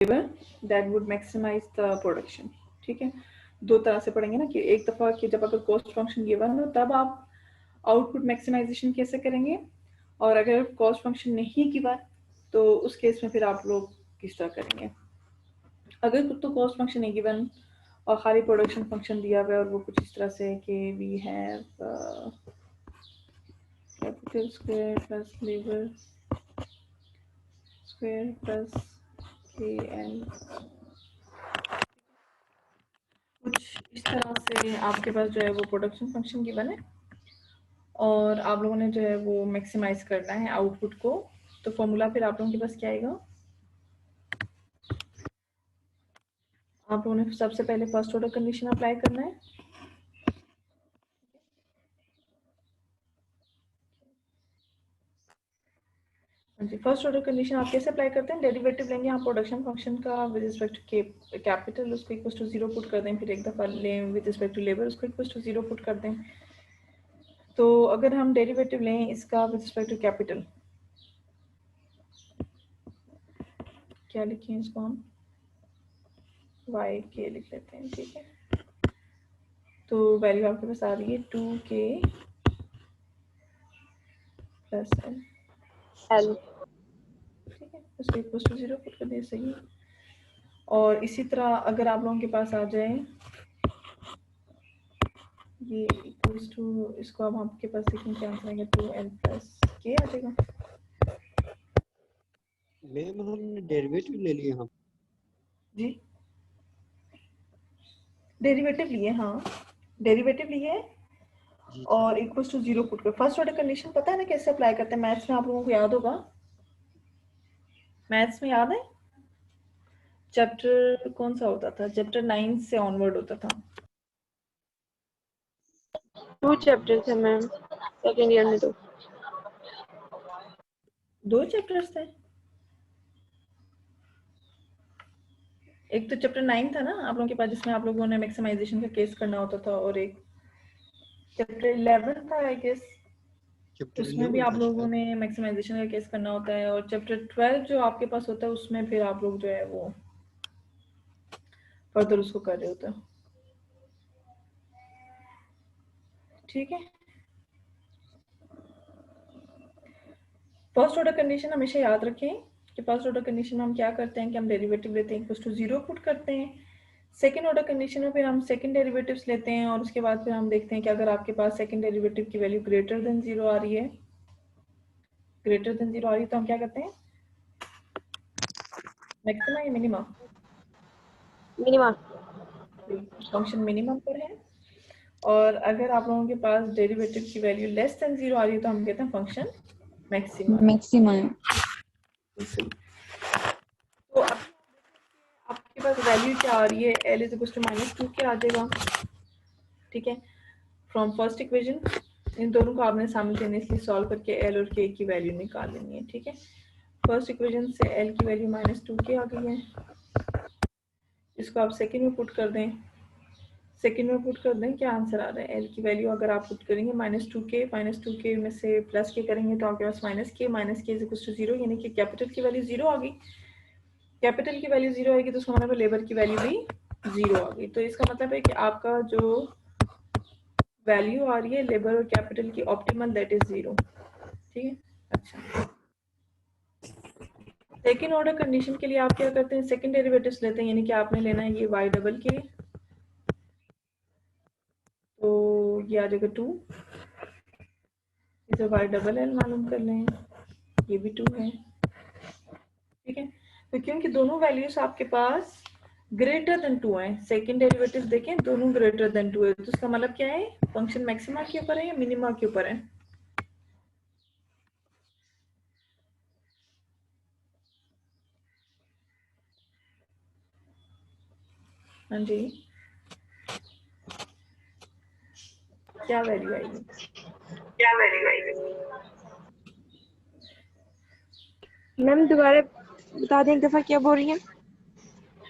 That would maximise the production. ठीक है, दो तरह से पढ़ेंगे ना कि एक दफा कि जब अगर कॉस्ट फंक्शन गिवन हो तब आप आउटपुट मैक्सिमाइजेशन कैसे करेंगे, और अगर कॉस्ट फंक्शन नहीं गिवन तो उस केस में फिर आप लोग किस तरह करेंगे। अगर तो कॉस्ट फंक्शन नहीं गिवन और खाली प्रोडक्शन फंक्शन दिया हुआ है और वो कुछ इस तरह से कि we have capital square plus labour square plus K N, कुछ इस तरह से आपके पास जो है वो प्रोडक्शन फंक्शन गिवन है और आप लोगों ने जो है वो मैक्सिमाइज करना है आउटपुट को। तो फॉर्मूला फिर आप लोगों के पास क्या आएगा, आप लोगों ने सबसे पहले फर्स्ट ऑर्डर कंडीशन अप्लाई करना है। जी, फर्स्ट ऑर्डर कंडीशन आप कैसे अप्लाई करते हैं, डेरिवेटिव लेंगे यहाँ प्रोडक्शन फंक्शन का विद रिस्पेक्ट टू कैपिटल, उसको इक्वल टू 0 पुट कर दें, फिर एक दफा लें विद रिस्पेक्ट टू लेबर, उसको इक्वल टू 0 पुट कर दें। तो अगर हम डेरिवेटिव लें इसका विद रिस्पेक्ट टू कैपिटल, क्या लिखें इसको हम वाई के लिख लेते हैं। ठीक है, तो वैल्यू आपके पास आ रही है 2k प्लस एल। ठीक है, उसको इक्वल टू 0 पुट कर दिया, सही। और इसी तरह अगर आप लोगों के पास आ जाए ये इक्वल्स टू, इसको अब आपके पास लिखें क्या आंसर आएगा, 2l प्लस के आ जाएगा। मैम हमने डेरिवेटिव ले लिए। हम जी डेरिवेटिव लिए, हाँ डेरिवेटिव लिए जी और इक्वल्स टू 0 पुट कर। फर्स्ट ऑर्डर कंडीशन पता है ना कैसे अप्लाई करते हैं, मैथ्स में आप लोगों को याद होगा, मैथ्स में याद है चैप्टर कौन सा होता था, चैप्टर 9 से ऑनवर्ड होता था। 2 चैप्टर थे मैम सेकंड ईयर में, तो 2 चैप्टर्स थे, एक तो चैप्टर 9 था ना आप लोगों के पास जिसमें आप लोगों ने मैक्सिमाइजेशन का केस करना होता था, और एक चैप्टर 11 था आई गेस, चैप्टर उसमें भी 11 आप था लोगों शायद। ने मैक्सिमाइजेशन का केस करना होता है, और चैप्टर 12 जो आपके पास होता है उसमें फिर आप लोग जो है वो फर्दर उसको कर रहे होते हैं। ठीक है, फर्स्ट ऑर्डर कंडीशन हमेशा याद रखें कि फर्स्ट ऑर्डर कंडीशन में हम क्या करते हैं कि हम डेरिवेटिव लेते हैं इक्वल टू 0 पुट करते हैं। सेकंड ऑर्डर कंडीशन में फिर हम सेकंड डेरिवेटिव्स लेते हैं और उसके बाद फिर हम देखते हैं कि अगर आपके पास सेकंड डेरिवेटिव की वैल्यू ग्रेटर देन 0 आ रही है, ग्रेटर देन 0 आ रही है तो हम क्या करते हैं, मैक्सिमम या मिनिमम, मिनिमम फंक्शन मिनिमम पर है। और अगर आप लोगों के पास डेरिवेटिव की वैल्यू लेस देन 0 आ रही है तो हम कहते हैं फंक्शन मैक्सिमम। तो आपके पास वैल्यू क्या आ रही है, L is equal to -2k आ जाएगा। ठीक है, फ्रॉम फर्स्ट इक्वेशन इन दोनों को आपने साइमल्टेनियसली सॉल्व करके L और K की वैल्यू निकाल लेनी है। ठीक है, फर्स्ट इक्वेशन से L की वैल्यू -2k आ गई है, इसको आप सेकंड में पुट कर दें, सेकंड में पुट कर दें क्या आंसर आ रहा है, L की वैल्यू अगर आप पुट करेंगे -2k में से प्लस के करेंगे तो आपके पास -k इज इक्वल टू 0, यानी कि कैपिटल की वैल्यू 0 आ गई। कैपिटल की वैल्यू 0 आएगी तो उसका मतलब लेबर की वैल्यू भी 0 आ गई। तो इसका मतलब है कि आपका जो वैल्यू आ रही है लेबर और कैपिटल की ऑप्टिमल दैट इज 0। ठीक है, अच्छा सेकेंड ऑर्डर कंडीशन के लिए आप क्या करते हैं, सेकेंड डेरिवेटिव्स लेते हैं, यानी कि आपने लेना है ये y डबल के, तो ये आ जाएगा 2, इसे y डबल एल मालूम कर लें, ये भी 2 है। ठीक है, तो क्योंकि दोनों वैल्यूज आपके पास ग्रेटर देन 2 है, सेकेंड डेरिवेटिव देखें दोनों ग्रेटर देन 2 है, तो इसका मतलब क्या है, फंक्शन मैक्सिमा के ऊपर है या मिनिमा के ऊपर है। हाँ जी, क्या वैल्यू आएगी, क्या वैल्यू आएगी मैम, दोबारा बता दें एक दफा क्या बोल रही हैं।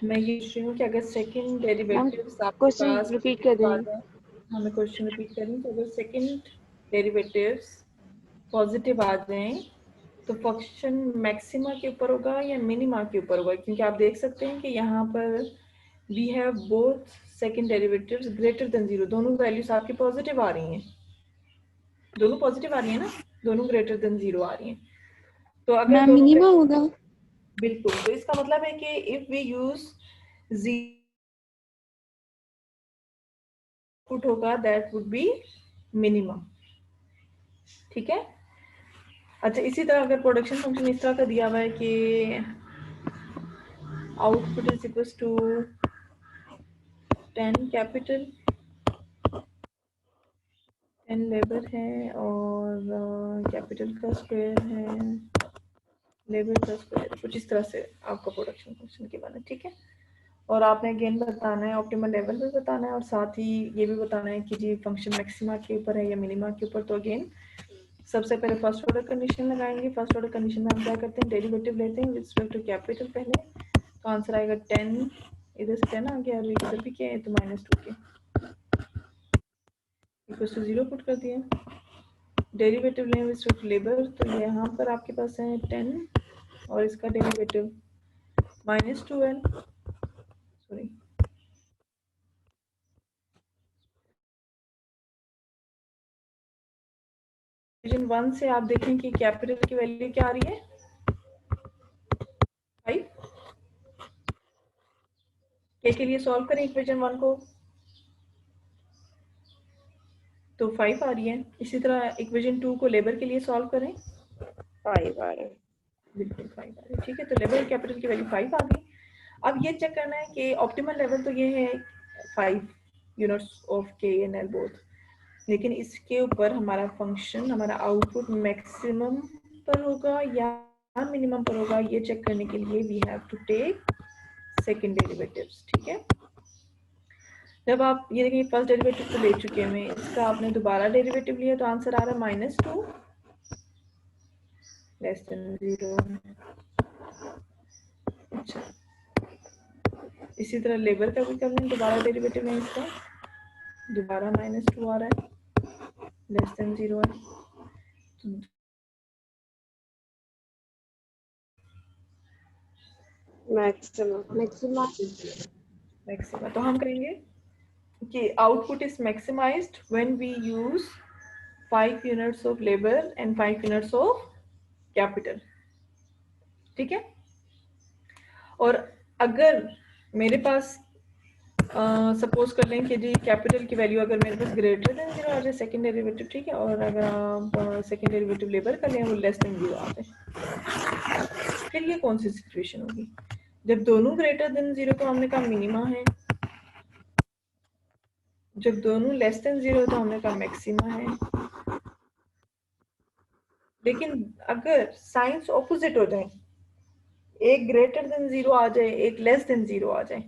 मैं ये पूछ रही हूँ कि अगर सेकेंड मैम डेरिवेटिव्स आपके क्वेश्चन पास रिपीट कर दें। हमें क्वेश्चन रिपीट करें, तो अगर सेकेंड डेरिवेटिव्स पॉजिटिव आ जाएं तो फंक्शन मैक्सिमा के ऊपर होगा या मिनिमा के ऊपर होगा, क्योंकि आप देख सकते हैं कि यहाँ पर we have both second derivatives greater than 0, दोनों वैल्यूज आपकी पॉजिटिव आ रही हैं, दोनों पॉजिटिव आ रही है ना, दोनों ग्रेटर देन 0 आ रही हैं। तो अगर मैम दोनों मिनिमा होगा। बिल्कुल, तो इसका मतलब है कि इफ वी यूज आउटपुट होगा दैट वुड बी मिनिमम। ठीक है। अच्छा, इसी तरह अगर प्रोडक्शन फंक्शन इस तरह का दिया हुआ है कि output is equal to 10 capital 10 labour है और कैपिटल का स्क्वायर है लेबर का स्क्वायर, कुछ इस तरह से आपका प्रोडक्शन फंक्शन के बना। ठीक है। और आपने अगेन बताना है ऑप्टिमल लेवल भी बताना है और साथ ही ये भी बताना है कि जी फंक्शन मैक्सिमा के ऊपर है या मिनिमा के ऊपर। तो अगेन सबसे पहले फर्स्ट ऑर्डर कंडीशन लगाएंगे। फर्स्ट ऑर्डर कंडीशन में हम क्या करते हैं, डेरिवेटिव लेते हैं विद रिस्पेक्ट टू कैपिटल पहले, तो आंसर आएगा 10, इधर से 10 आ गया और इधर भी क्या है तो -2 के इक्वल टू 0 पुट कर दिया। डेरिवेटिव लें विद रिस्पेक्ट टू लेबर, तो यहाँ पर आपके पास है 10 और इसका डेरिवेटिव -2l, सॉरी इक्वेशन 1 से आप देखें कि कैपिटल की वैल्यू क्या आ रही है 5 के लिए सॉल्व करें इक्वेशन 1 को तो 5 आ रही है। इसी तरह इक्वेशन 2 को लेबर के लिए सॉल्व करें 5 आ रहा है। बिल्कुल 5 आ रही है। ठीक है, तो लेबर कैपिटल की वैल्यू 5 आ गई। अब ये चेक करना है कि ऑप्टिमल लेवल तो ये है 5 यूनिट्स ऑफ के एंड एल बोथ, लेकिन इसके ऊपर हमारा फंक्शन हमारा आउटपुट मैक्सिमम पर होगा या मिनिमम पर होगा, ये चेक करने के लिए we have to take second derivatives. ठीक है। जब आप ये देखिए फर्स्ट डेरिवेटिव तो ले चुके हैं, इसका आपने दोबारा डेरिवेटिव लिया तो आंसर आ रहा है -2 लेस देन 0। अच्छा, इसी तरह लेबर का भी कर लें, दोबारा डेरिवेटिव है इसका, दोबारा -2 आ रहा है लेस देन 0 है। तो मैक्सिमा तो हम करेंगे कि output is maximised when we use 5 units of labour and 5 units of capital. ठीक है। और अगर मेरे पास सपोज कर लें कि जी कैपिटल की वैल्यू अगर मेरे पास ग्रेटर देन 0 आ जाए सेकंड डेरिवेटिव, ठीक है, और अगर आप सेकंड डेरिवेटिव लेबर कर लें वो लेस देन 0 आ जाए, फिर ये कौन सी सिचुएशन होगी? जब दोनों ग्रेटर देन 0 तो हमने कहा मिनिमा है, जब दोनों लेस देन 0 तो हमने कहा मैक्सिमा है। लेकिन अगर साइंस ऑपोजिट हो जाए, एक ग्रेटर देन 0 आ जाए एक लेस देन 0 आ जाए,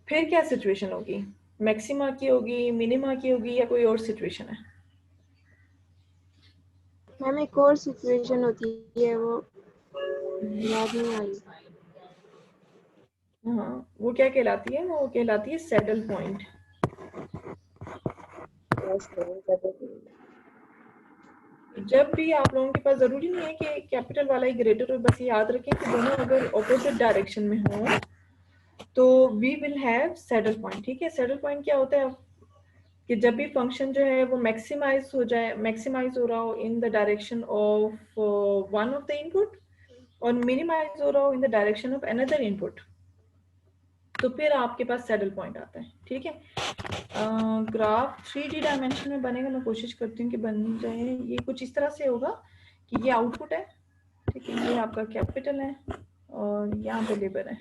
फिर क्या सिचुएशन होगी? मैक्सिमा की होगी, मिनिमा की होगी या कोई और सिचुएशन है? मैम एक और सिचुएशन होती है, वो याद नहीं आ रही। हाँ, वो क्या कहलाती है? वो कहलाती है सैडल पॉइंट। जब भी आप लोगों के पास जरूरी नहीं है कि कैपिटल वाला ही ग्रेटर हो, बस याद रखें कि दोनों अगर ऑपोजिट डायरेक्शन में हो तो we will have saddle point. ठीक है। सैडल पॉइंट क्या होता है कि जब भी फंक्शन जो है वो मैक्सिमाइज हो जाए, मैक्सिमाइज हो रहा हो in the direction of one of the input और मिनिमाइज हो रहा हो in the direction of another input, तो फिर आपके पास सैडल पॉइंट आता है। ठीक है। ग्राफ 3D डायमेंशन में बनेगा, मैं कोशिश करती हूँ कि बन जाए। ये कुछ इस तरह से होगा कि ये आउटपुट है, ठीक है, ये आपका कैपिटल है और यहाँ पे लेबर है।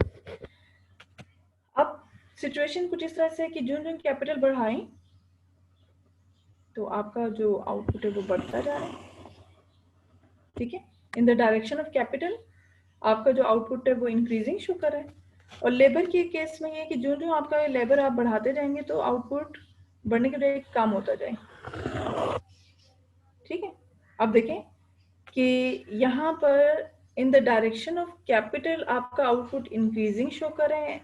अब सिचुएशन कुछ इस तरह से है कि जो जो कैपिटल बढ़ाएं तो आपका जो आउटपुट है वो बढ़ता जा रहा है। ठीक है। In the direction of capital आपका जो आउटपुट है वो इंक्रीजिंग शो कर रहा है। और लेबर के केस में ये है कि जो जो आपका लेबर आप बढ़ाते जाएंगे तो आउटपुट बढ़ने के बजाय कम होता जाए। ठीक है। अब देखें कि यहाँ पर in the direction of capital आपका आउटपुट इंक्रीजिंग शो कर रहे हैं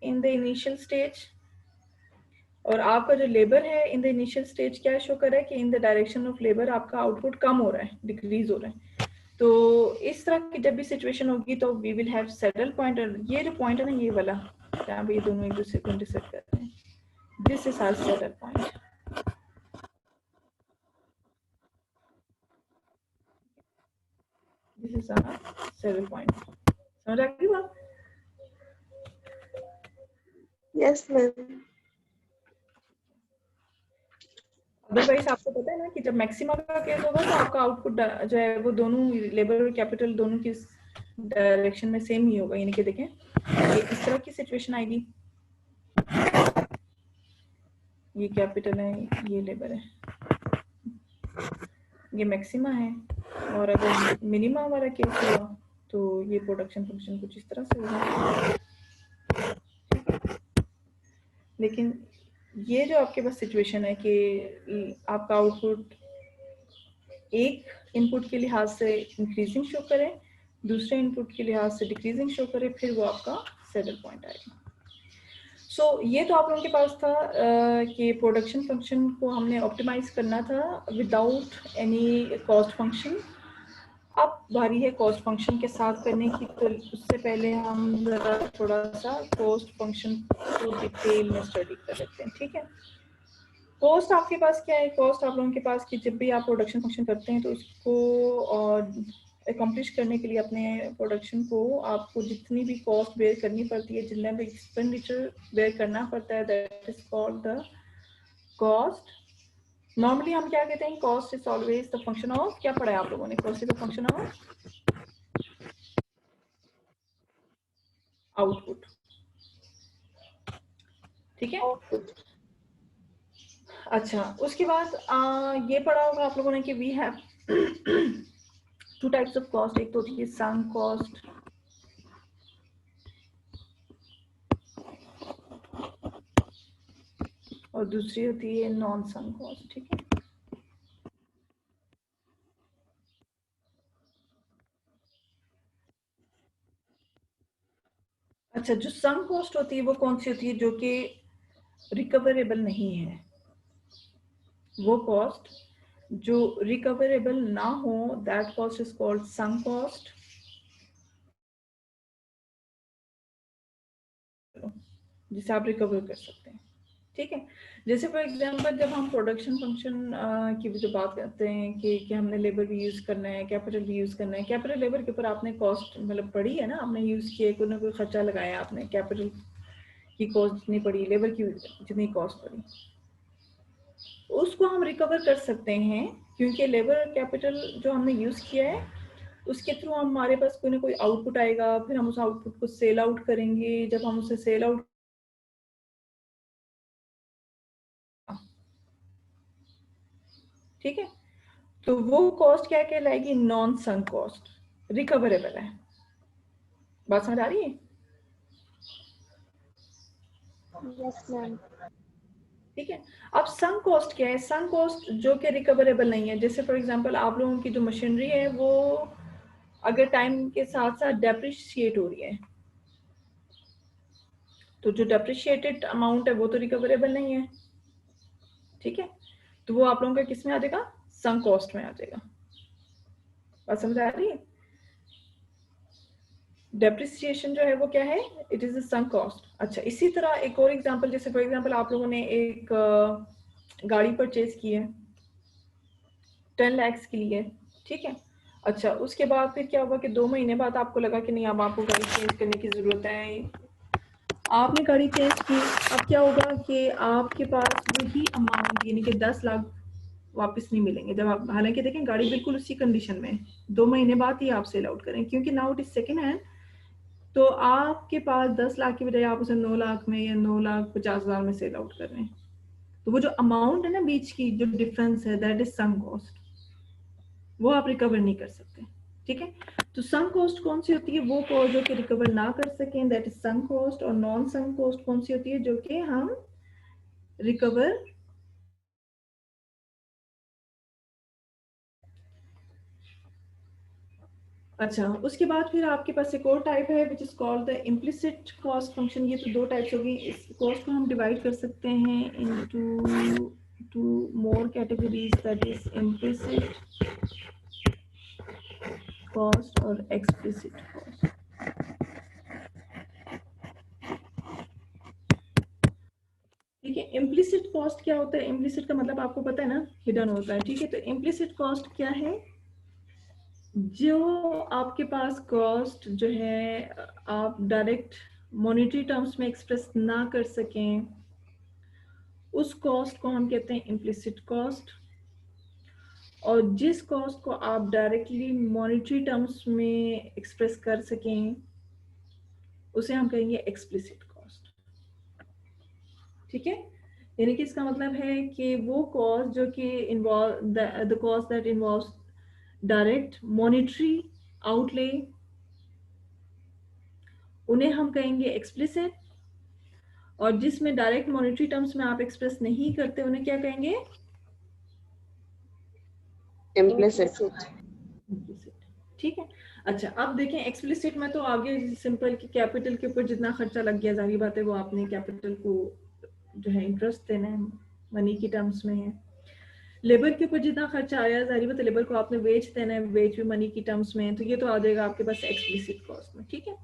इन द इनिशियल स्टेज, और आपका जो लेबर है इन द इनिशियल स्टेज क्या शो कर रहा है कि in the direction of labour आपका आउटपुट कम हो रहा है, डिक्रीज हो रहा है। तो इस तरह की जब भी सिचुएशन होगी तो we will have settle point. ये जो पॉइंट है ना, ये वाला जहाँ पे ये दोनों एक दूसरे को इंटरसेक्ट कर रहे हैं, this is our settle point. This is our settle point. समझ आ गई बात? Yes ma'am. अदरवाइज आपको पता है ना कि जब मैक्सिमा का केस होगा तो आपका आउटपुट जो है वो दोनों लेबर और कैपिटल दोनों की डायरेक्शन में सेम ही होगा। यानी कि देखें ये इस तरह की सिचुएशन आएगी, ये कैपिटल है, ये लेबर है, ये मैक्सिमा है, और अगर मिनिमा वाला केस हुआ तो ये प्रोडक्शन फंक्शन कुछ इस तरह से होगा। लेकिन ये जो आपके पास सिचुएशन है कि आपका आउटपुट एक इनपुट के लिहाज से इंक्रीजिंग शो करे, दूसरे इनपुट के लिहाज से डिक्रीजिंग शो करे, फिर वो आपका सेटल पॉइंट आएगा। सो ये तो आप लोगों के पास था कि प्रोडक्शन फंक्शन को हमने ऑप्टिमाइज करना था विदाउट एनी कॉस्ट फंक्शन। अब बारी है कॉस्ट फंक्शन के साथ करने की, तो उससे पहले हम जरा थोड़ा सा कॉस्ट फंक्शन को डिटेल में स्टडी कर लेते हैं। ठीक है, कॉस्ट आपके पास क्या है? कॉस्ट आप लोगों के पास कि जब भी आप प्रोडक्शन फंक्शन करते हैं तो उसको अकम्प्लिश करने के लिए अपने प्रोडक्शन को आपको जितनी भी कॉस्ट बेयर करनी पड़ती है, जितना भी एक्सपेंडिचर बेयर करना पड़ता है, that is called the cost. Normally हम क्या कहते हैं? Cost is always the function of, क्या पढ़ा है आप लोगों ने? Cost is the function of output. ठीक है, अच्छा उसके बाद ये पढ़ा होगा आप लोगों ने कि we have two types of cost. एक तो होती है संक कॉस्ट, और दूसरी होती है नॉन संक कॉस्ट। ठीक है, अच्छा जो संक कॉस्ट होती है वो कौन सी होती है? जो कि रिकवरेबल नहीं है। वो कॉस्ट जो रिकवरेबल ना हो, that cost is called sunk cost, जिसे आप रिकवर कर सकते हैं। ठीक है, जैसे फॉर एग्जांपल जब हम प्रोडक्शन फंक्शन की जो बात करते हैं कि हमने लेबर भी यूज करना है, कैपिटल भी यूज करना है। कैपिटल लेबर के ऊपर आपने कॉस्ट मतलब पढ़ी है ना, आपने यूज किया, कोई ना कोई खर्चा लगाया आपने, कैपिटल की कॉस्ट जितनी पड़ी, लेबर की जितनी कॉस्ट पड़ी, उसको हम रिकवर कर सकते हैं क्योंकि लेबर और कैपिटल जो हमने यूज किया है उसके थ्रू हमारे पास कोई ना कोई आउटपुट आएगा, फिर हम उस आउटपुट को सेल आउट करेंगे। जब हम उसे सेल आउट, ठीक है, तो वो कॉस्ट क्या कहलाएगी? नॉन संक कॉस्ट, रिकवरेबल है। बात समझ आ रही है? Yes ma'am. ठीक है, अब संक कॉस्ट क्या है? संक कॉस्ट जो कि रिकवरेबल नहीं है। जैसे फॉर एग्जांपल आप लोगों की जो मशीनरी है वो अगर टाइम के साथ साथ डेप्रिशिएट हो रही है, तो जो डेप्रिशिएटेड अमाउंट है वो तो रिकवरेबल नहीं है। ठीक है, तो वो आप लोगों का किस में आ जाएगा? संक कॉस्ट में आ जाएगा। बात समझ आ रही है? डेप्रिसिएशन जो है वो क्या है? It is a sunk cost. अच्छा, इसी तरह एक और एग्जांपल, जैसे फॉर एग्जांपल आप लोगों ने एक गाड़ी परचेज की है 10 लाख के लिए। ठीक है, अच्छा उसके बाद फिर क्या होगा कि 2 महीने बाद आपको लगा कि नहीं अब आपको गाड़ी चेंज करने की जरूरत है, आपने गाड़ी चेंज की। अब क्या होगा कि आपके पास वही अमाउंट यानी कि 10 लाख वापस नहीं मिलेंगे जब आप, हालांकि देखें गाड़ी बिल्कुल उसी कंडीशन में 2 महीने बाद ही आप सेल आउट करें, क्योंकि now it is second hand. तो आपके पास 10 लाख की बजाय आप उसे 9 लाख में या 9,50,000 में सेल आउट कर रहे हैं। तो वो जो अमाउंट है ना बीच की जो डिफरेंस है, दैट इज संक कॉस्ट, वो आप रिकवर नहीं कर सकते। ठीक है, तो संक कॉस्ट कौन सी होती है? वो कॉस्ट जो कि रिकवर ना कर सकें, दैट इज संक कॉस्ट। और नॉन संक कॉस्ट कौन सी होती है? जो कि हम रिकवर, अच्छा उसके बाद फिर आपके पास एक और टाइप है which is called the implicit cost function. ये तो 2 टाइप्स होगी। इस कॉस्ट को हम डिवाइड कर सकते हैं into two more categories, that is implicit cost और एक्सप्लिसिट कॉस्ट। ठीक है, इम्प्लिसिट कॉस्ट क्या होता है? इम्प्लिसिट का मतलब आपको पता है ना, हिडन होता है। ठीक है, तो इम्प्लिसिट कॉस्ट क्या है? जो आपके पास कॉस्ट जो है आप डायरेक्ट मॉनेटरी टर्म्स में एक्सप्रेस ना कर सकें, उस कॉस्ट को हम कहते हैं इम्प्लिसिट कॉस्ट। और जिस कॉस्ट को आप डायरेक्टली मॉनेटरी टर्म्स में एक्सप्रेस कर सकें उसे हम कहेंगे एक्सप्लिसिट कॉस्ट। ठीक है, यानी कि इसका मतलब है कि वो कॉस्ट जो कि involve the cost that involves direct monetary outlay, उन्हें हम कहेंगे एक्सप्लिसिट। और जिसमें डायरेक्ट मॉनेटरी टर्म्स में आप एक्सप्रेस नहीं करते उन्हें क्या कहेंगे? इम्प्लिसिट। इम्प्लिसिट। ठीक है, अच्छा अब देखें एक्सप्लिसिट में तो आगे सिंपल कि कैपिटल के ऊपर जितना खर्चा लग गया, जाहिर बात है वो आपने कैपिटल को जो है इंटरेस्ट देना है, मनी की टर्म्स में है। लेबर के ऊपर जितना खर्चा आया, जाहिर बात है लेबर को आपने वेज देना है, वेज भी मनी की टर्म्स में है, तो ये तो आ जाएगा आपके पास एक्सप्लिसिट कॉस्ट में। ठीक है,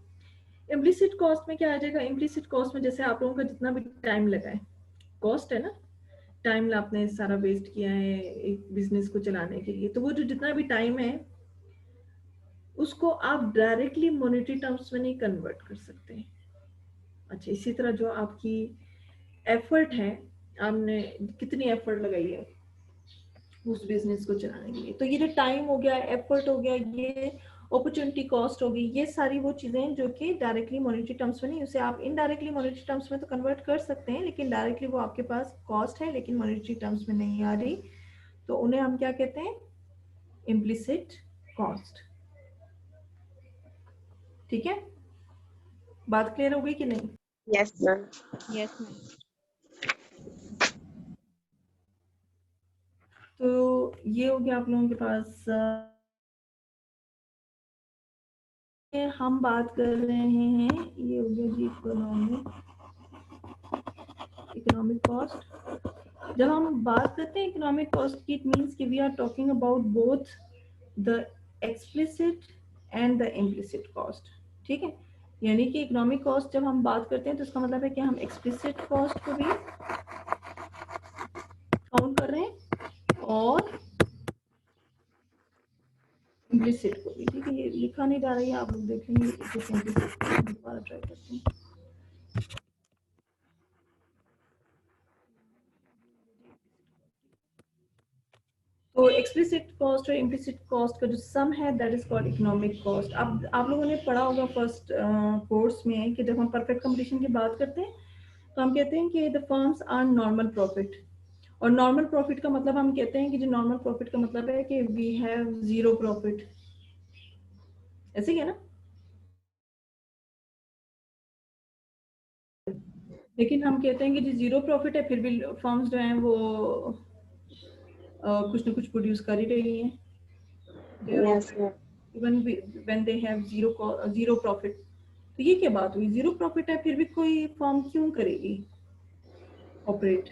इम्प्लिसिट कॉस्ट में क्या आ जाएगा? इम्प्लिसिट कॉस्ट में जैसे आप लोगों का जितना भी टाइम लगा है, कॉस्ट है ना, टाइम आपने सारा वेस्ट किया है एक बिजनेस को चलाने के लिए, तो वो जो जितना भी टाइम है उसको आप डायरेक्टली मॉनेटरी टर्म्स में नहीं कन्वर्ट कर सकते। अच्छा, इसी तरह जो आपकी एफर्ट है, आपने कितनी एफर्ट लगाई है उस बिजनेस को चलाने के लिए, तो ये जो टाइम हो गया, एफर्ट हो गया, ये अपॉर्चुनिटी कॉस्ट हो गई, ये सारी वो चीजें जो कि डायरेक्टली मॉनेटरी टर्म्स में नहीं, उसे आप इनडायरेक्टली मॉनेटरी टर्म्स में तो कन्वर्ट कर सकते हैं, लेकिन डायरेक्टली वो आपके पास कॉस्ट है लेकिन मॉनेटरी टर्म्स में नहीं आ रही, तो उन्हें हम क्या कहते हैं? Implicit cost. ठीक है, बात क्लियर हो गई कि नहीं? Yes ma'am. Yes ma'am. तो ये हो गया आप लोगों के पास। हम बात कर रहे हैं, ये हो गया जी इकोनॉमिक कॉस्ट। जब हम बात करते हैं इकोनॉमिक कॉस्ट की, इट मींस कि we are talking about both the explicit and the implicit cost. ठीक है, यानी कि इकोनॉमिक कॉस्ट जब हम बात करते हैं तो इसका मतलब है कि हम एक्सप्लिसिट कॉस्ट को भी काउंट कर रहे हैं और इम्प्लिसिट को भी। ठीक है, ये लिखा नहीं जा रही है, आप लोग देखेंगे दोबारा ट्राई करते हैं। तो एक्सप्लिसिट कॉस्ट और इम्प्लिसिट कॉस्ट का जो सम है that is called economic cost. अब आप लोगों ने पढ़ा होगा फर्स्ट कोर्स में कि जब हम परफेक्ट कंपटीशन की बात करते हैं तो हम कहते हैं कि the firms are normal profit. और नॉर्मल प्रॉफिट का मतलब हम कहते हैं कि जो नॉर्मल प्रॉफिट का मतलब है कि वी हैव जीरो प्रॉफिट, ऐसे ही है ना? लेकिन हम कहते हैं कि जी जीरो प्रॉफिट है, फिर भी फर्म्स जो हैं वो कुछ ना कुछ प्रोड्यूस कर ही रही हैं, yes ma'am. Even when they have zero profit. तो ये क्या बात हुई, जीरो प्रॉफिट है फिर भी कोई फर्म क्यों करेगी ऑपरेट?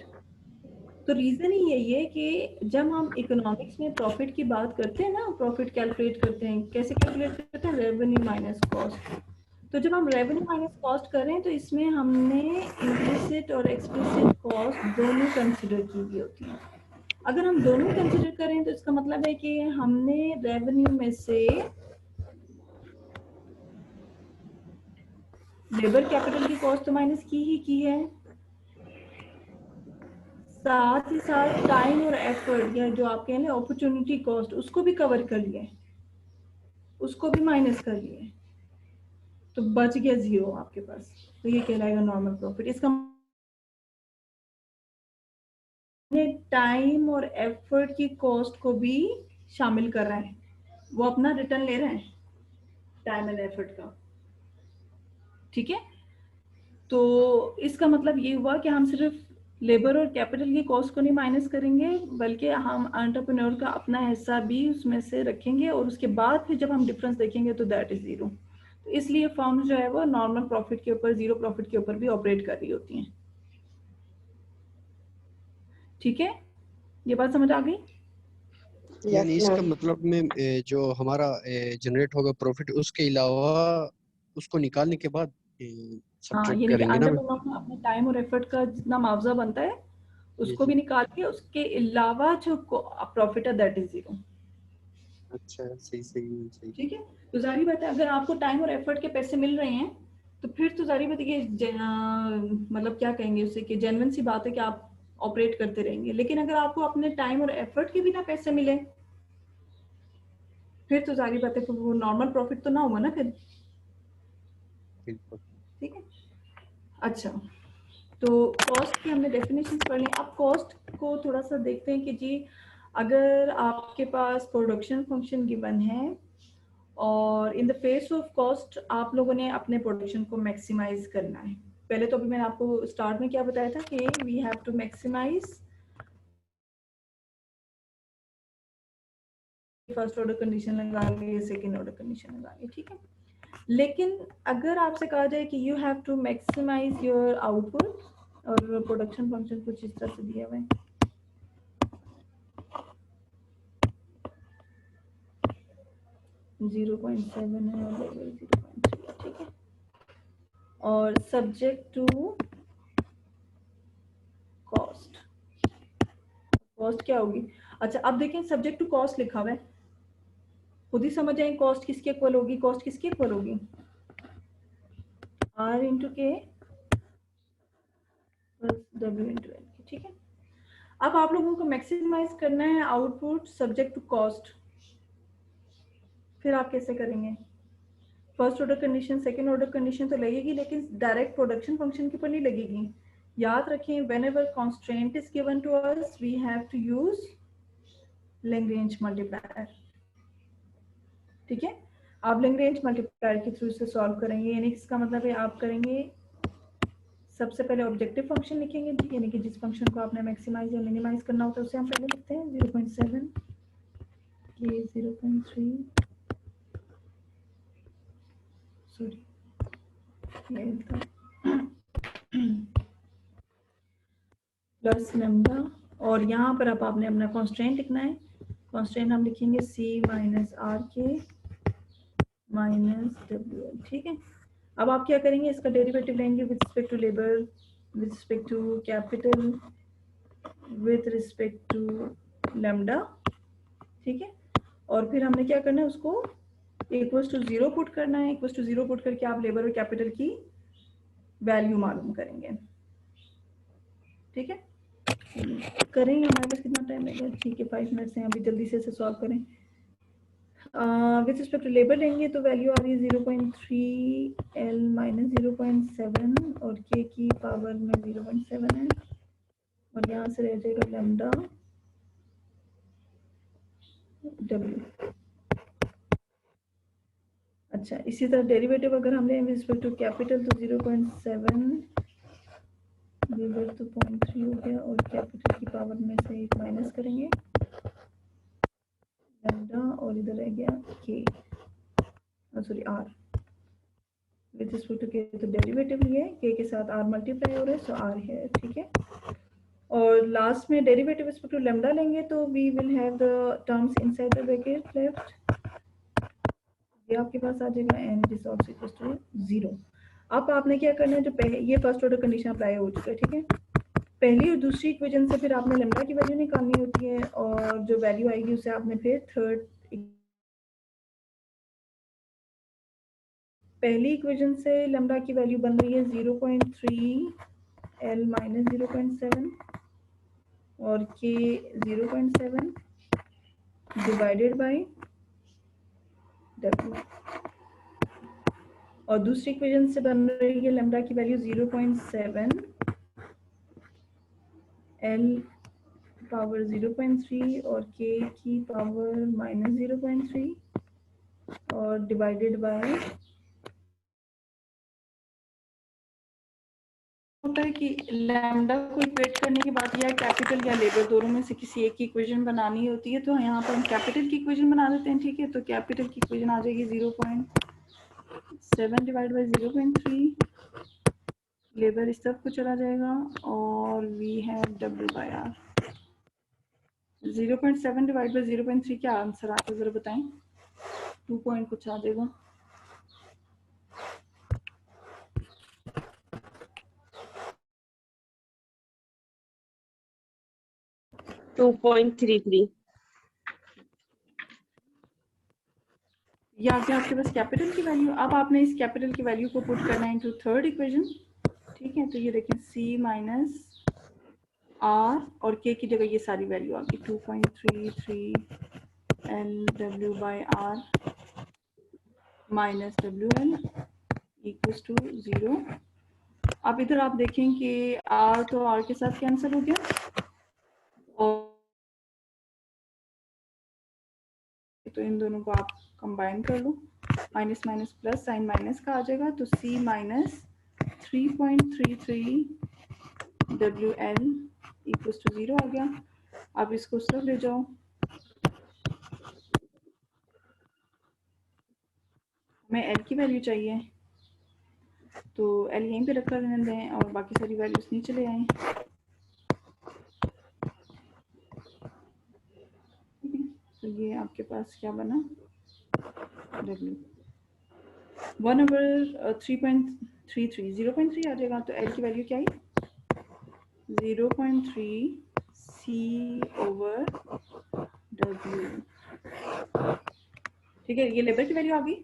तो रीजन ही यही है कि जब हम इकोनॉमिक्स में प्रॉफिट की बात करते हैं ना, प्रॉफिट कैलकुलेट करते हैं, कैसे कैलकुलेट करते हैं? Revenue minus cost. तो जब हम रेवेन्यू माइनस कॉस्ट कर रहे हैं तो इसमें हमने इम्प्लिसिट और एक्सप्लिसिट कॉस्ट दोनों कंसिडर की हुई होती हैं। अगर हम दोनों कंसिडर करें तो इसका मतलब है कि हमने रेवेन्यू में से लेबर कैपिटल की कॉस्ट तो माइनस की ही की है, साथ ही साथ टाइम और एफर्ट या जो आप कह रहे हैं अपॉर्चुनिटी कॉस्ट उसको भी कवर कर लिया, उसको भी माइनस कर लिया, तो बच गया जीरो आपके पास। तो ये कहलाएगा नॉर्मल प्रॉफिट। इसका टाइम और एफर्ट की कॉस्ट को भी शामिल कर रहा है, वो अपना रिटर्न ले रहा है टाइम एंड एफर्ट का। ठीक है, तो इसका मतलब ये हुआ कि हम सिर्फ लेबर और कैपिटल की कॉस्ट को नहीं माइनस करेंगे, बल्कि हम एंटरप्रेन्योर का अपना हिस्सा भी उसमें से रखेंगे, और उसके बाद फिर जब हम डिफरेंस देखेंगे तो दैट इज जीरो। तो इसलिए फर्म जो है वो नॉर्मल प्रॉफिट के ऊपर, जीरो प्रॉफिट के ऊपर भी ऑपरेट कर रही होती हैं। ठीक है, ये बात समझ आ गई? यानी यस इसका मैम। मतलब में जो हमारा जनरेट होगा प्रॉफिट उसके अलावा उसको निकालने के बाद हाँ, सब्ट्रैक्ट यानी कि करेंगे ना अंडर मैं। परफॉर्म अपने टाइम और एफर्ट का जितना मुआवजा बनता है जी उसको भी जी। निकाल के उसके अलावा जो प्रॉफिट है दैट इज जीरो। अच्छा सही सही सही। ठीक है, तो जारी बात है अगर आपको टाइम और एफर्ट के पैसे मिल रहे हैं तो फिर तो जारी बात है कि मतलब क्या कहेंगे उसे कि जेन्युइन सी बात है कि आप ऑपरेट करते रहेंगे। लेकिन अगर आपको अपने टाइम और एफर्ट के बिना पैसे मिले फिर तो जारी बात है कि वो नॉर्मल प्रॉफिट तो ना हुआ ना फिर। बिल्कुल। ठीक है, अच्छा, तो कॉस्ट की हमने डेफिनेशन पढ़ ली। अब कॉस्ट को थोड़ा सा देखते हैं कि जी अगर आपके पास प्रोडक्शन फंक्शन गिवन है और in the face of cost आप लोगों ने अपने प्रोडक्शन को मैक्सिमाइज करना है। पहले तो अभी मैंने आपको स्टार्ट में क्या बताया था कि we have to maximise first order condition लगा ली, सेकेंड ऑर्डर कंडीशन लगा ली, ठीक है। लेकिन अगर आपसे कहा जाए कि you have to maximise your output और प्रोडक्शन फंक्शन कुछ इस तरह से दिया हुआ है 0.7 है और लेवल 0.3 है, ठीक है, और सब्जेक्ट टू कॉस्ट। कॉस्ट क्या होगी? अच्छा, अब देखें सब्जेक्ट टू कॉस्ट लिखा हुआ है, खुद ही समझ आए कॉस्ट किसके इक्वल होगी। कॉस्ट किसके इक्वल होगी? आर इंटू के प्लस डब्ल्यू इंटू एन, ठीक है। अब आप लोगों को मैक्सिमाइज करना है आउटपुट सब्जेक्ट टू कॉस्ट। फिर आप कैसे करेंगे? First order condition second order condition तो लगेगी लेकिन डायरेक्ट प्रोडक्शन फंक्शन के ऊपर नहीं लगेगी। याद रखें whenever constraint is given to us we have to use Lagrange multiplier. ठीक है, आप लैग्रेंज मल्टीप्लायर के थ्रू से सॉल्व करेंगे, यानी इसका मतलब है आप करेंगे सबसे पहले ऑब्जेक्टिव फंक्शन लिखेंगे, यानी कि जिस फंक्शन को आपने मैक्सिमाइज या मिनिमाइज करना होता है उसे हम पहले लिखते हैं 0.7 के 0.3 सॉरी प्लस लेमडा, और यहाँ पर अब आपने अपना कॉन्स्टेंट लिखना है। कॉन्स्टेंट हम लिखेंगे C minus R K minus W L, ठीक है। अब आप क्या करेंगे, इसका डेरिवेटिव लेंगे with respect to labour, with respect to capital, with respect to lambda, ठीक है। और फिर हमने क्या करना है, उसको इक्वल्स टू जीरो पुट करना है। इक्वल्स टू जीरो पुट करके आप लेबर और कैपिटल की वैल्यू मालूम करेंगे, ठीक है। करें, हमारे पास कितना टाइम लगेगा? ठीक है 5 मिनट्स हैं, अभी जल्दी से इसे सॉल्व करें। विद रिस्पेक्ट टू लेबर लेंगे तो वैल्यू आ रही है 0.3 एल माइनस 0.7 और के की पावर में 0.7 है, और यहाँ से रह जाएगा लेमडा डब्ल्यू। अच्छा, इसी तरह डेरिवेटिव अगर हम लें विद रिस्पेक्ट टू कैपिटल तो 0.7 लेबर तो 0.3 हो गया, और कैपिटल की पावर में से एक माइनस करेंगे लेमडा, और इधर रह गया K sorry R. With respect to K तो डेरिवेटिव लिए के साथ आर मल्टीप्लाई हो रहा है सो आर है, ठीक है। और लास्ट में डेरिवेटिव रिस्पेक्ट टू लेमडा लेंगे तो we will have the terms inside the bracket left, ये आपके पास आ जाएगा N is also equal to 0। अब आपने क्या करना है, जो ये फर्स्ट ऑर्डर कंडीशन अप्लाई हो चुका है, ठीक है। पहली और दूसरी इक्वेशन से फिर आपने लेमडा की वैल्यू निकालनी होती है, और जो वैल्यू आएगी उसे आपने फिर थर्ड पहली इक्वेशन से लेमडा की वैल्यू बन रही है 0.3 एल माइनस 0.7 और के 0.7 डिवाइडेड बाय डब्ल्यू, और दूसरी इक्वेशन से बन रही है लेमडा की वैल्यू 0.7 एल पावर 0.3 और के की पावर माइनस 0.3 और डिवाइडेड बाय होता है कि लैम्डा को इक्वेट करने के बाद या कैपिटल या लेबर दोनों में से किसी एक की इक्वेशन बनानी होती है, तो यहाँ पर हम कैपिटल की इक्वेशन बना देते हैं, ठीक है। तो कैपिटल की इक्वेशन आ जाएगी 0.7 डिवाइड बाई 0.3, लेबर इस तरफ को चला जाएगा और we have W by R. 0.7 divide by 0.3 क्या आंसर आता है जरा बताएं। 2 पॉइंट कुछ आ जाएगा। टू 2.33। ये आ गया आपके पास कैपिटल की वैल्यू। अब आपने इस कैपिटल की वैल्यू को पुट करना है इनटू थर्ड इक्वेशन। ठीक है, तो ये देखें c माइनस r और k की जगह ये सारी वैल्यू आ गई 2.33 LW by r minus WL equals to 0। अब इधर आप देखें कि r तो r के साथ कैंसिल हो गया और तो इन दोनों को आप कंबाइन कर लो, minus minus plus sign minus का आ जाएगा, तो c minus 3.33 WL equals to 0 आ गया। अब इसको सब ले जाओ, हमें L की वैल्यू चाहिए तो L यहीं पे रखा रहने दें और बाकी सारी वैल्यूज नीचे ले आएं। ठीक है, तो ये आपके पास क्या बना W 1/3.33 0.3 आ जाएगा, तो L की वैल्यू क्या आई 0.3 C/W। ठीक है, ये लेबर की वैल्यू आ गई।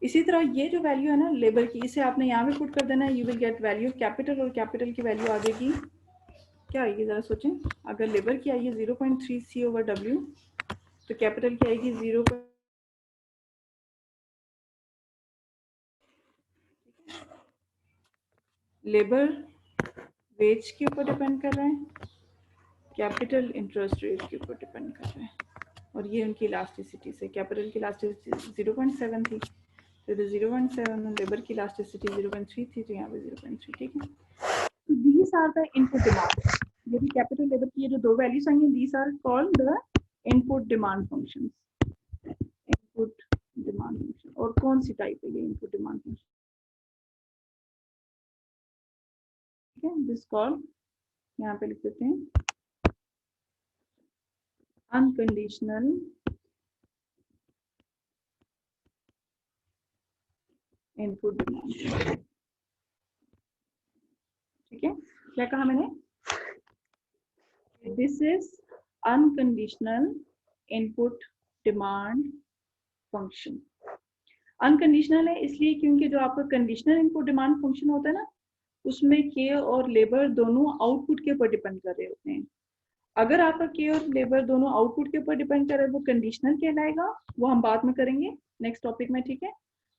इसी तरह ये जो वैल्यू है ना लेबर की, इसे आपने यहाँ पे पुट कर देना है, you will get value of capital, और कैपिटल की वैल्यू आ जाएगी क्या आएगी जरा सोचें। अगर लेबर की आई है 0.3 C/W तो कैपिटल की आएगी 0। लेबर वेज के ऊपर डिपेंड कर रहा है, कैपिटल इंटरेस्ट रेट के ऊपर डिपेंड कर रहा है, और ये उनकी इलास्टिसिटी से, कैपिटल की इलास्टिसिटी 0.7 थी तो 0.7, लेबर की इलास्टिसिटी 0.3 थी तो यहाँ पे 0.3। ठीक है, तो these are the input demand। ये भी कैपिटल लेबर की ये जो दो वैल्यूज आई हैं, these are called the input demand functions। Input demand function, और कौन सी टाइप है ये इनपुट डिमांड फंक्शन। ठीक है, दिस कॉल यहाँ पे लिख देते हैं अनकंडीशनल इनपुट डिमांड। ठीक है, क्या कहा मैंने, this is unconditional input demand function. Unconditional है इसलिए क्योंकि जो आपका कंडीशनल इनपुट डिमांड फंक्शन होता है ना, उसमें के और लेबर दोनों आउटपुट के ऊपर डिपेंड कर रहे होते हैं। अगर आपका के और लेबर दोनों आउटपुट के ऊपर डिपेंड कर रहे हैं वो कंडीशनल कहलाएगा, वो हम बाद में करेंगे नेक्स्ट टॉपिक में। ठीक है,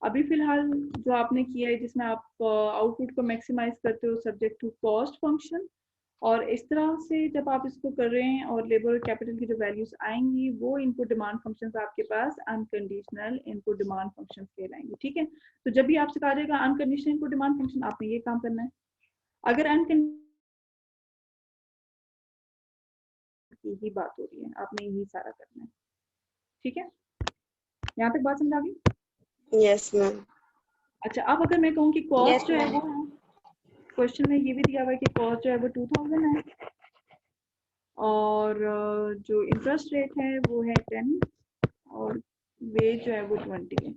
अभी फिलहाल जो आपने किया है जिसमें आप आउटपुट को मैक्सिमाइज करते हो सब्जेक्ट टू कॉस्ट फंक्शन, और इस तरह से जब आप इसको कर रहे हैं और लेबर कैपिटल की जो वैल्यूज आएंगी वो इनपुट डिमांड फंक्शंस आपके पास अनकंडीशनल इनपुट डिमांड फंक्शंस कहलाएंगे। ठीक है, तो जब भी आपसे कहा जाएगा अनकंडीशनल इनपुट डिमांड फंक्शन, आपने ये काम करना है। अगर अनकंडीशनल की ही बात हो रही है, आपने यही सारा करना है। ठीक है, यहाँ तक बात समझ आ गई। Yes ma'am. अच्छा, अब अगर मैं कहूँ कि कॉस्ट Yes, जो है ma'am. वो, क्वेश्चन में ये भी दिया हुआ है कि कॉस्ट जो है वो 2000 है और जो इंटरेस्ट रेट है वो है 10 और वेज जो है वो 20 है,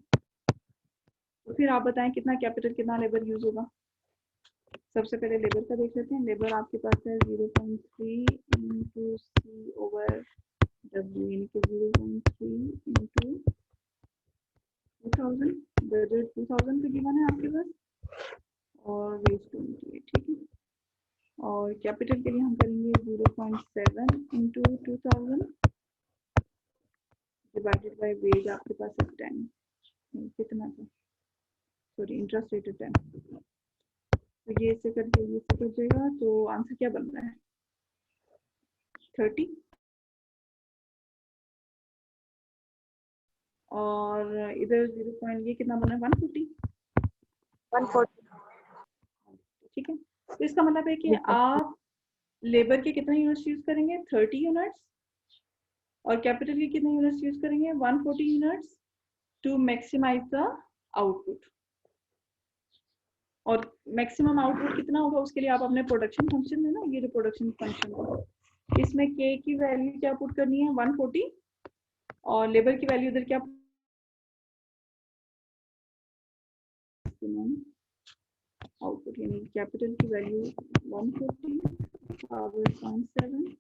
तो फिर आप बताएं कितना कैपिटल कितना लेबर यूज होगा। सबसे पहले लेबर का देख लेते हैं। लेबर आपके पास है 0.3 इंटू C/W, यानी कि 0.3 इंटू 2000, बजट 2000 का गिवन है आपके पास और वेज 20 है। ठीक है, और कैपिटल के लिए हम करेंगे 0.7 इंटू 2000 डिवाइडेड बाय वेज आपके पास है 10, कितना था, सॉरी इंटरेस्ट रेट है 10, तो ये इससे करके ये इससे कट जाएगा, तो आंसर क्या बन रहा है 30, और इधर 0. ये कितना बना है 140। 140। ठीक है, तो इसका मतलब है कि आप लेबर के कितने यूनिट्स यूज करेंगे 30 यूनिट्स, और कैपिटल के कितने यूनिट्स यूज करेंगे 140 units to maximise the output. और मैक्सिमम आउटपुट कितना होगा उसके लिए आप अपने प्रोडक्शन फंक्शन में ना, ये जो प्रोडक्शन फंक्शन होगा इसमें के की वैल्यू क्या पुट करनी है 140 और लेबर की वैल्यू इधर क्या आउटपुट यानी कैपिटल की वैल्यू 140 पावर 0.7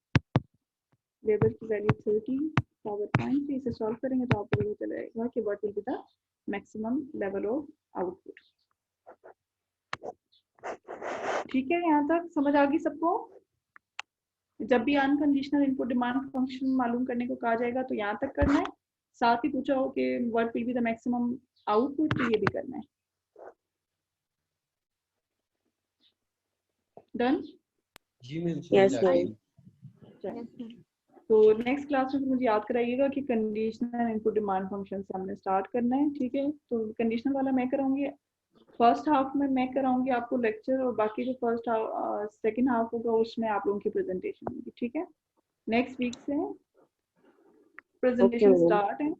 लेबर की वैल्यू 30 पावर 0.3 इसे सॉल्व करेंगे तो आपको पता चलेगा कि what will be the maximum level of output. ठीक है, यहाँ तक समझ आ गई सबको? जब भी अनकंडीशनल इनपुट डिमांड फंक्शन मालूम करने को कहा जाएगा तो यहाँ तक करना है, साथ ही पूछा हो कि what will be the maximum output, तो ये भी करना है। डन? जी मैम Yes, समझ आ ma'am. गई। तो नेक्स्ट क्लास में मुझे याद कराइएगा कि कंडीशनल इनपुट डिमांड फंक्शन से हमने स्टार्ट करना है। ठीक है, तो कंडीशनल वाला मैं कराऊंगी, फर्स्ट हाफ में मैं कराऊंगी आपको लेक्चर, और बाकी जो फर्स्ट हाफ सेकेंड हाफ होगा उसमें आप लोगों की प्रेजेंटेशन होगी। ठीक है, नेक्स्ट वीक से प्रेजेंटेशन ma'am. स्टार्ट है,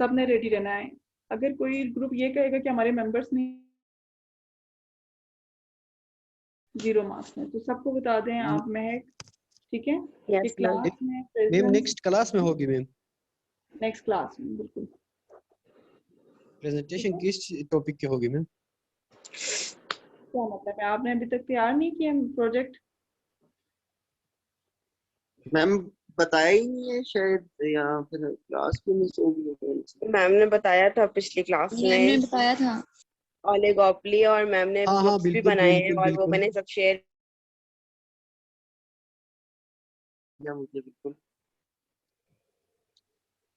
सबने रेडी रहना है। अगर कोई ग्रुप ये कहेगा कि हमारे मेंबर्स ने 0 मार्क्स में, तो सबको बता दें आप महक, ठीक है, कि Yes, ma'am. क्लास में मैम प्रेजेंट नेक्स्ट क्लास में होगी मैम। नेक्स्ट क्लास में बिल्कुल। प्रेजेंटेशन किस टॉपिक की होगी मैम? क्या मतलब है, आपने अभी तक तैयार नहीं किया प्रोजेक्ट? मैम बताया ही नहीं है शायद, या फिर क्लास में मिस हो गई। मैम ने बताया था पिछली क्लास मैम ने में बताया था। ओलिगोपोली, और मैम ने हाँ हाँ ग्रुप्स भी बिल्कुल बनाए हैं बिल्कुल और वो बिल्कुल। मैंने सब शेयर। या मुझे बिल्कुल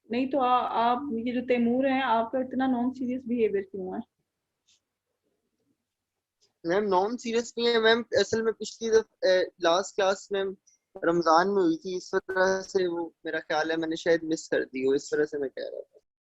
नहीं तो आप ये जो तैमूर है, आपका इतना नॉन सीरियस बिहेवियर क्यों है? मैम नॉन सीरियस नहीं है मैम, असल में पिछली लास्ट क्लास में रमजान में हुई थी, इस वजह से वो मेरा ख्याल है मैंने शायद मिस कर दी हो, इस तरह से मैं कह रहा था।